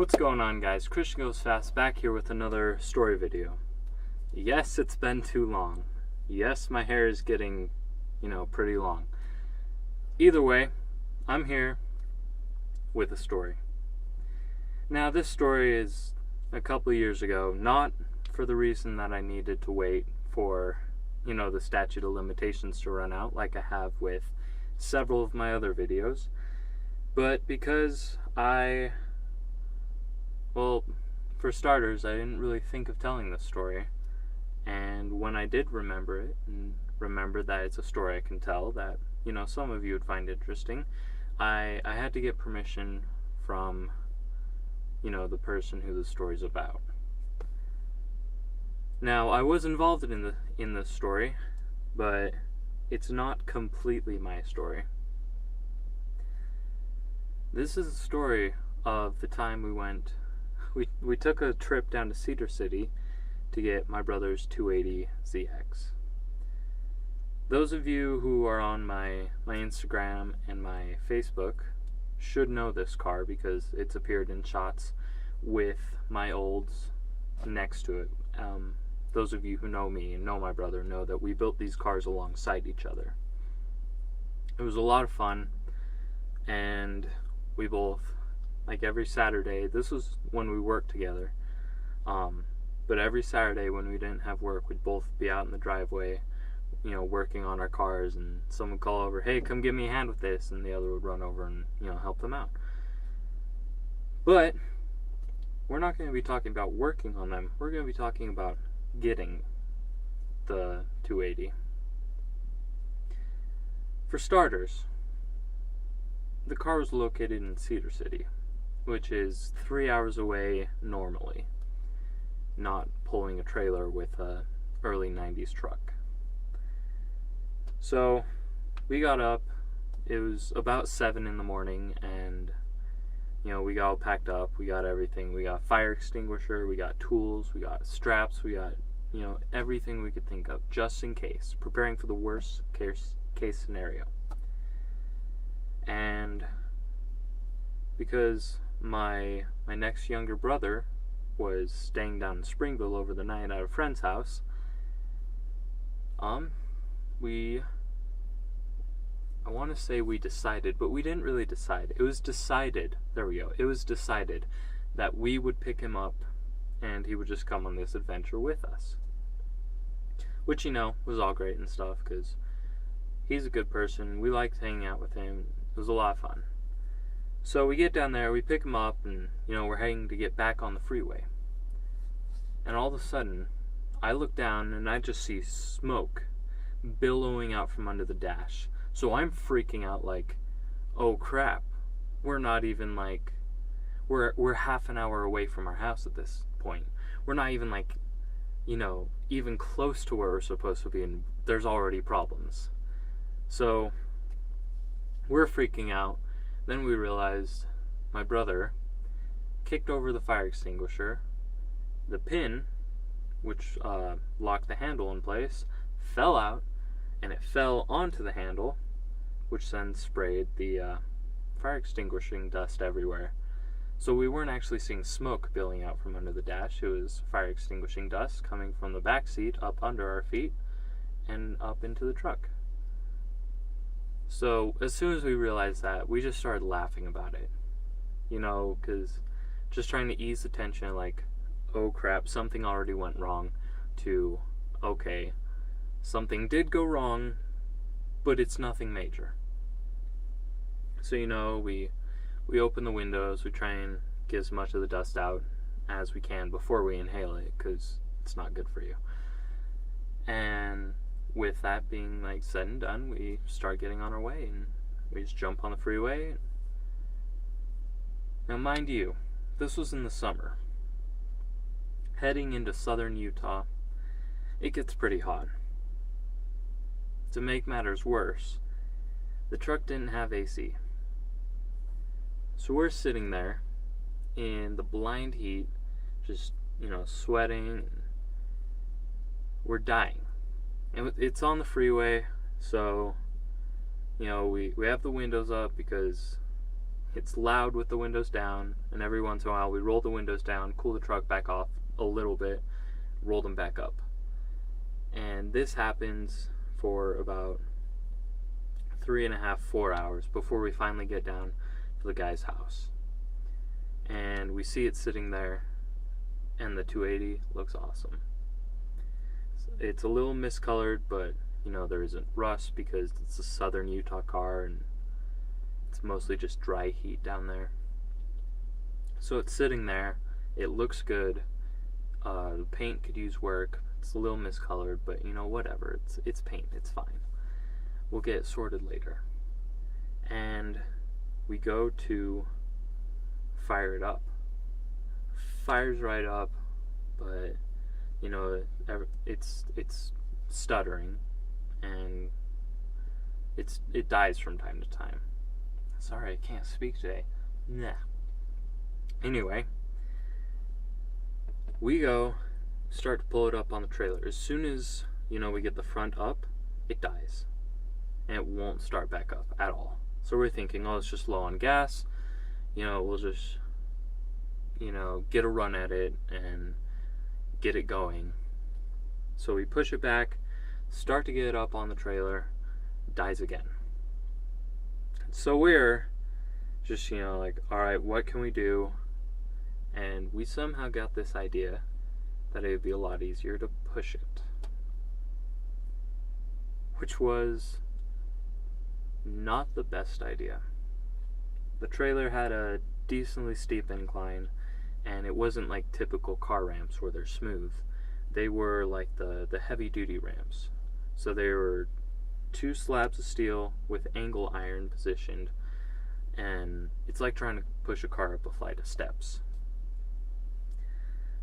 What's going on, guys? Crystian Goes Fast back here with another story video. Yes, it's been too long. Yes, my hair is getting, pretty long. Either way, I'm here with a story. Now, this story is a couple of years ago, not for the reason that I needed to wait for, the statute of limitations to run out like I have with several of my other videos, but because for starters, I didn't really think of telling this story, and when I did remember it, and remember that it's a story I can tell that, some of you would find interesting, I had to get permission from, the person who the story's about. Now, I was involved in this story, but it's not completely my story. This is a story of the time we took a trip down to Cedar City to get my brother's 280ZX. Those of you who are on my Instagram and my Facebook should know this car because it's appeared in shots with my olds next to it. Those of you who know me and know my brother know that we built these cars alongside each other. It was a lot of fun, and we both, like every Saturday, this was when we worked together, but every Saturday when we didn't have work, we'd both be out in the driveway, working on our cars, and someone would call over, hey, come give me a hand with this, and the other would run over and, help them out. But we're not going to be talking about working on them. We're going to be talking about getting the 280. For starters, the car was located in Cedar City, which is 3 hours away normally, not pulling a trailer with a early 90s truck. So we got up, it was about 7 in the morning, and we got all packed up, we got everything, we got fire extinguisher, we got tools, we got straps, we got, everything we could think of, just in case, preparing for the worst case scenario. And because my next younger brother was staying down in Springville over the night at a friend's house, I want to say we decided, but we didn't really decide. It was decided, there we go, it was decided that we would pick him up and he would just come on this adventure with us. Which, was all great and stuff, because he's a good person. We liked hanging out with him. It was a lot of fun. So we get down there, we pick him up, and, we're heading to get back on the freeway. And all of a sudden, I look down and I just see smoke billowing out from under the dash. So I'm freaking out like, oh crap, we're not even like, we're half an hour away from our house at this point. We're not even like, even close to where we're supposed to be, and there's already problems. So we're freaking out. Then we realized my brother kicked over the fire extinguisher. The pin, which locked the handle in place, fell out, and it fell onto the handle, which then sprayed the fire extinguishing dust everywhere. So we weren't actually seeing smoke billowing out from under the dash. It was fire extinguishing dust coming from the back seat up under our feet and up into the truck. So as soon as we realized that, we just started laughing about it, because just trying to ease the tension, like, oh crap, something already went wrong, to, okay, something did go wrong, but it's nothing major. So, we open the windows, we try and get as much of the dust out as we can before we inhale it, because it's not good for you. And with that being said and done, we start getting on our way, and we just jump on the freeway. Now, mind you, this was in the summer. Heading into southern Utah, it gets pretty hot. To make matters worse, the truck didn't have AC. So we're sitting there in the blind heat, just, sweating. We're dying. And it's on the freeway, so, we have the windows up because It's loud with the windows down, and every once in a while we roll the windows down, cool the truck back off a little bit, roll them back up. And this happens for about 3.5, 4 hours before we finally get down to the guy's house. And we see it sitting there, and the 280 looks awesome. It's a little miscolored, but there isn't rust because it's a southern Utah car and it's mostly just dry heat down there. So it's sitting there, it looks good, the paint could use work, it's a little miscolored, but whatever, it's paint, it's fine. We'll get it sorted later. And we go to fire it up. Fires right up, but it's stuttering, and it dies from time to time. Sorry, I can't speak today. Nah. Anyway, we start to pull it up on the trailer. As soon as we get the front up, it dies, and it won't start back up at all. So we're thinking, oh, it's just low on gas. We'll just get a run at it and get it going. So we push it back, start to get it up on the trailer, dies again. So we're just, like, alright, what can we do? And we somehow got this idea that it would be a lot easier to push it. Which was not the best idea. The trailer had a decently steep incline, and it wasn't like typical car ramps where they're smooth. They were like the heavy-duty ramps. So they were 2 slabs of steel with angle iron positioned, and it's like trying to push a car up a flight of steps.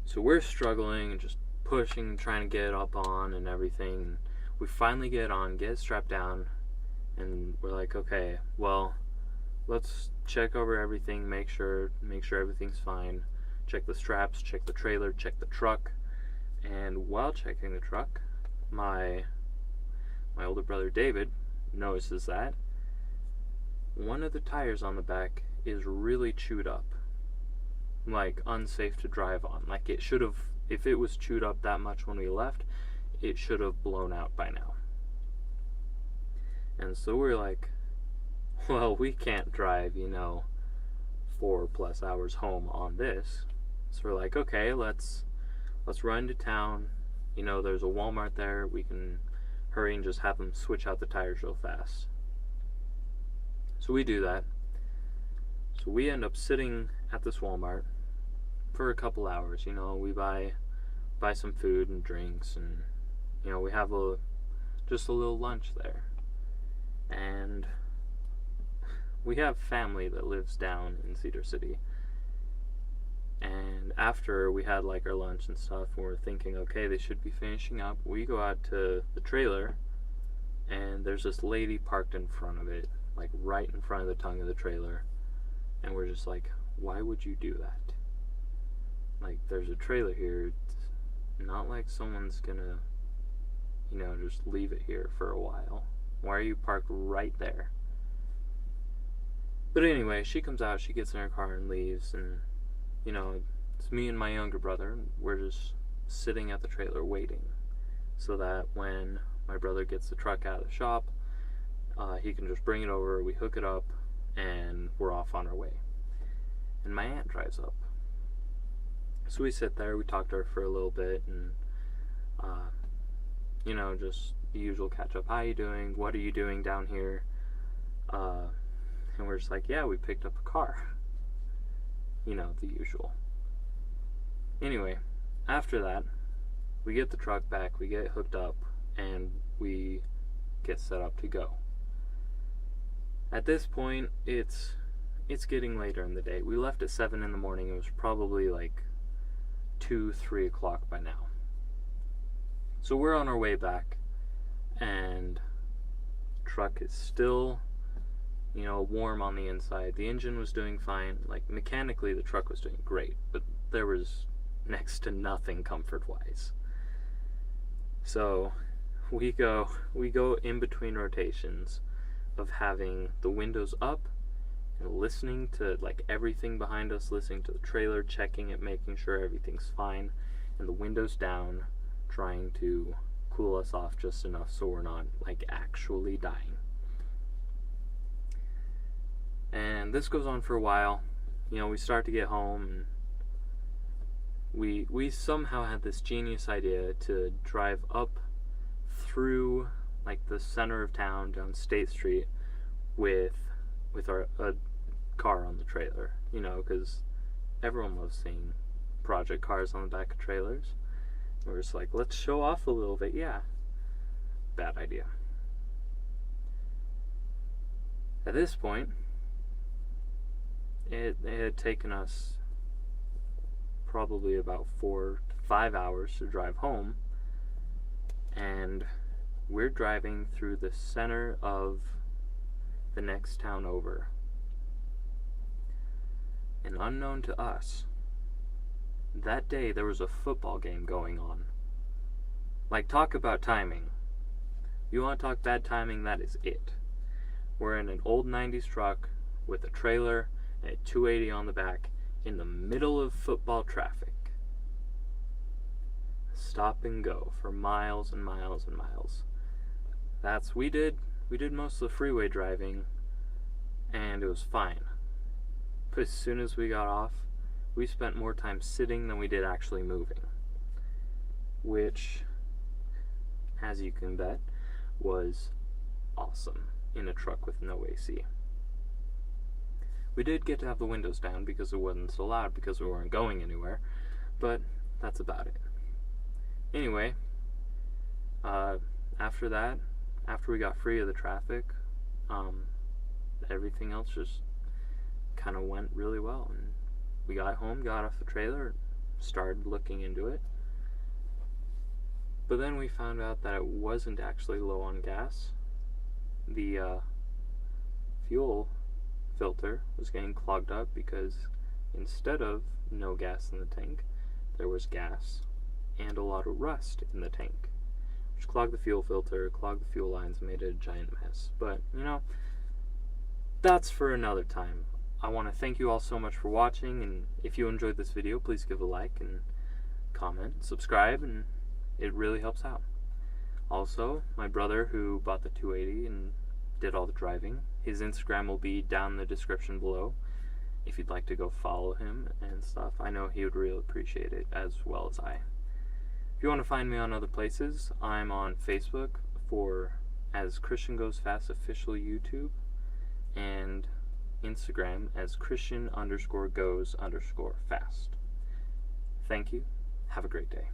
So we're struggling and just pushing, trying to get it up on and everything. We finally get it on, get it strapped down, and we're like, okay, well, let's check over everything, make sure everything's fine. Check the straps, check the trailer, check the truck. And while checking the truck, my older brother David notices that one of the tires on the back is really chewed up, like unsafe to drive on. Like it should have, if it was chewed up that much when we left, it should have blown out by now. And so we're like, well, we can't drive 4+ hours home on this. So we're like, okay, let's run to town. There's a Walmart there. We can hurry and just have them switch out the tires real fast. So we do that. So we end up sitting at this Walmart for a couple hours. We buy some food and drinks, and we have just a little lunch there. And we have family that lives down in Cedar City. And after we had like our lunch and stuff, and we're thinking, okay, they should be finishing up, we go out to the trailer, and there's this lady parked in front of it, like right in front of the tongue of the trailer. And we're just like, why would you do that? Like, there's a trailer here. It's not like someone's gonna just leave it here for a while. Why are you parked right there? But anyway, she comes out, she gets in her car and leaves, and it's me and my younger brother, and we're just sitting at the trailer waiting, so that when my brother gets the truck out of the shop, he can just bring it over, we hook it up, and we're off on our way. And my aunt drives up. So we sit there, we talk to her for a little bit, and just the usual catch up. How you doing? What are you doing down here? And we're just like, yeah, we picked up a car. The usual. Anyway, after that, we get the truck back, we get hooked up, and we get set up to go. At this point, it's getting later in the day. We left at 7 in the morning. It was probably like 2, 3 o'clock by now. So we're on our way back, and truck is still warm on the inside. The engine was doing fine. Like, mechanically, the truck was doing great, but there was next to nothing comfort-wise. So we go in between rotations of having the windows up and listening to like everything behind us, listening to the trailer, checking it, making sure everything's fine, and the windows down, trying to cool us off just enough so we're not like actually dying. And this goes on for a while. You know, we start to get home, and we somehow had this genius idea to drive up through like the center of town down State Street with a car on the trailer, you know, because everyone loves seeing project cars on the back of trailers. We're just like, let's show off a little bit. Yeah, bad idea. At this point, it had taken us probably about 4 to 5 hours to drive home, and we're driving through the center of the next town over. And unknown to us, that day there was a football game going on. Like, talk about timing. You want to talk bad timing, that is it. We're in an old 90s truck with a trailer and a 280 on the back in the middle of football traffic. Stop and go for miles and miles and miles. We did most of the freeway driving, and it was fine. But as soon as we got off, we spent more time sitting than we did actually moving, which, as you can bet, was awesome in a truck with no AC. We did get to have the windows down because it wasn't so loud because we weren't going anywhere, but that's about it. Anyway, after that, after we got free of the traffic, everything else just kind of went really well. And we got home, got off the trailer, started looking into it. But then we found out that it wasn't actually low on gas. The fuel filter was getting clogged up because instead of no gas in the tank, there was gas and a lot of rust in the tank, which clogged the fuel filter, clogged the fuel lines, and made it a giant mess. But, you know, that's for another time. I want to thank you all so much for watching, and if you enjoyed this video, please give a like and comment, subscribe, and it really helps out. Also, my brother who bought the 280 and did all the driving, his Instagram will be down in the description below if you'd like to go follow him and stuff. I know he would really appreciate it, as well as I. If you want to find me on other places, I'm on Facebook as Crystian Goes Fast official YouTube, and Instagram as Crystian_goes_fast. Thank you. Have a great day.